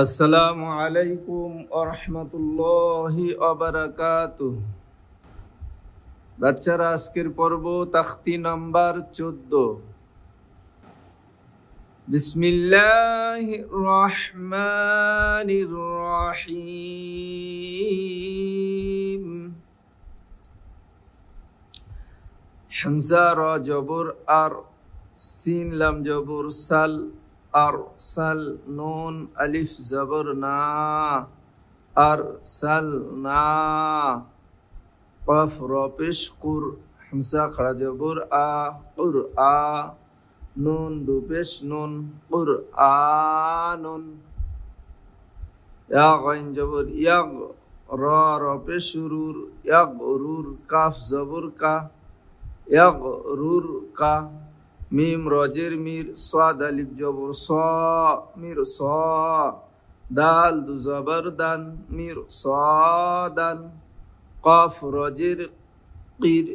আসসালামু আলাইকুম ওয়া রাহমাতুল্লাহি ওয়া বারাকাতুহু। বাচ্চারা, আজকের পর্ব তাখতি নাম্বার 14। বিসমিল্লাহির রহমানির রহিম। হামজা র জবর আর, সিন লাম জবর সাল, আর সাল, নুন আলিফ জবর না, আর সাল না, কফ র পেশ কুর, হামজা খড়া জবর আ, কুর আ, নুন দু পেশ নুন, কুর আ নুন, ইয়া গাইন জবর ইয়াগ, র র পেশ রুর, ইয়াগ রুর, কাফ জবর কা, ইয়াগ রুর কা, মিম রজের মির, সাদ আলিফ জবর স, মির স, দাল দু জবর দান, মির সাদান, কফ রজের কির,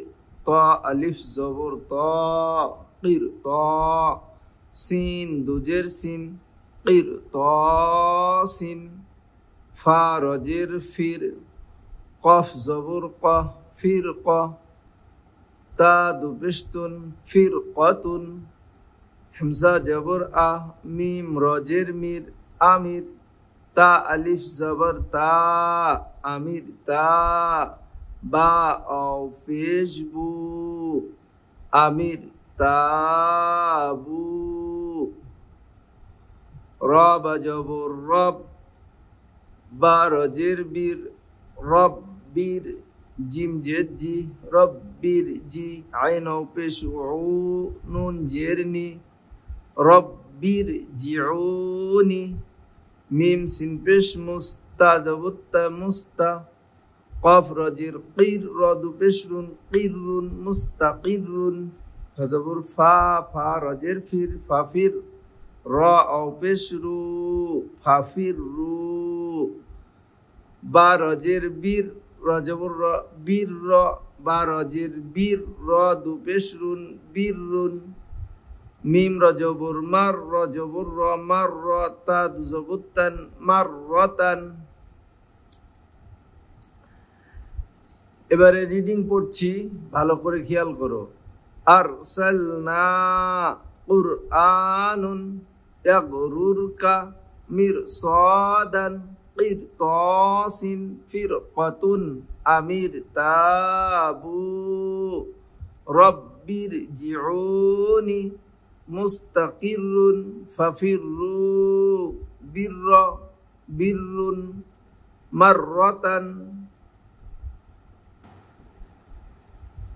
তা আলিফ জবর তা, কির তা, সিন দুজের সিন, কির তা সিন, ফা রজের ফির, কফ জবর ক, ফির ক, তা দু পেশতুন, ফির কতুন, হামজা জবর আ, মিম রজের মির, আমির, তা আলিফ জবর তা, আমির তা, বা আও পেশ বু, আমির তাবু, র বা জবর রব, বা রজের বীর, রব বীর, জিম জেদ জি, রব্বির জি, আইন ও পেশ উ, নুন জের নি, রব্বির জিউনি, মিম সিন পেশ মুস্তা জবত্তা মুস্তা, কফ রজির কির, র দু পেশ রুন, কিরুন, মুস্তাকিরুন, জবর ফা, ফা রজের ফির, ফাফির, র ও পেশ রু, ফাফির রু, বা রজের বীর, রজবর র, বীর র, বা রজের বীর, র দু পেশ রুন, বীর রুন, মিম রজবর মার, রজবর র, মার র, তা দু জবতান, মার রতান। এবারে রিডিং পড়ছি, ভালো করে খেয়াল করো। আরসালনা কুরআনুন ইয়াগরুরকা মিরসাদান কিরতাসিন ফিরকাতুন আমির তাবু রব্বির জিউনি মুস্তাকিরুন ফাফিরু বিররা বিররুন মাররাতান।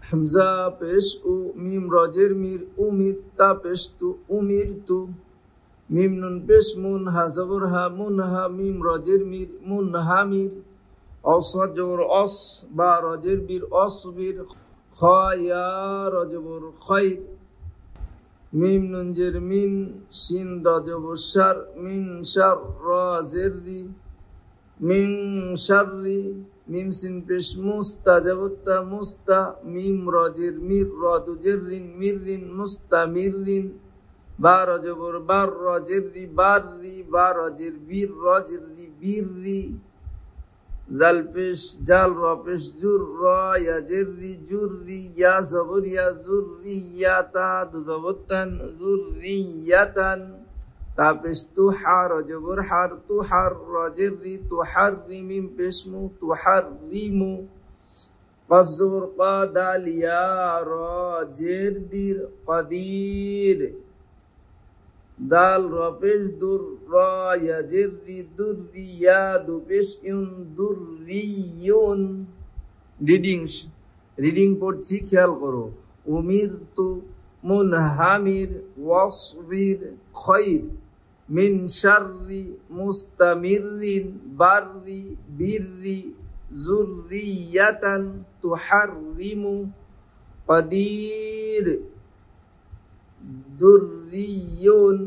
হামজা পেশ উ, মিম রজের মির, উমির, তা পেশ তু, উমির তু, মিম নুন পেশ মুন, হা জবর হা, মুন হা, মিম রজের মির, মুন হা মির, অসদ জবর অস, বা রজের বীর, অসবির, খ ইয়া রজবর খৈর, মিম নুন জের মিন, শিন রজবর শার, মিন শার, র জের রি, মিন শাররি, মিম সিন পেশ মুস্তা জবত্তা মুস্তা, মিম রজের মির, র দু জের রিন, মির রিন, মুস্তামিরিন, বা রজবর বার, রজের রি, বাররি, বা রজের বীর, রজের রি, বীররি, জাল পেশ জাল, র পেশ জুর, র ইয়া জের রি, জুররি, ইয়া জবর ইয়া, জুররিয়াতা দু জবত্তান, জুররিয়াতান, তা পেশ তু, হা রজবর হার, তু হার, রজের রি, তু হার রি, মিম পেশ মু, তু হার রিমু, কফ জবর কা, দাল ইয়া, র জের দির, কদির, দাল র পেশ দুর, র ইয়া জের রি, দুররি, ইয়া দু পেশ ইউন, দুররিয়ুন। রিডিং পড়ছি, খেয়াল করো। উমির তু মুনহামির, ওয়াসবির খৈর, মিন শাররি মুস্তামিরিন, বাররি বিররি, যুররিয়াতান তুহাররিমু, কদির, দুররিয়ুন,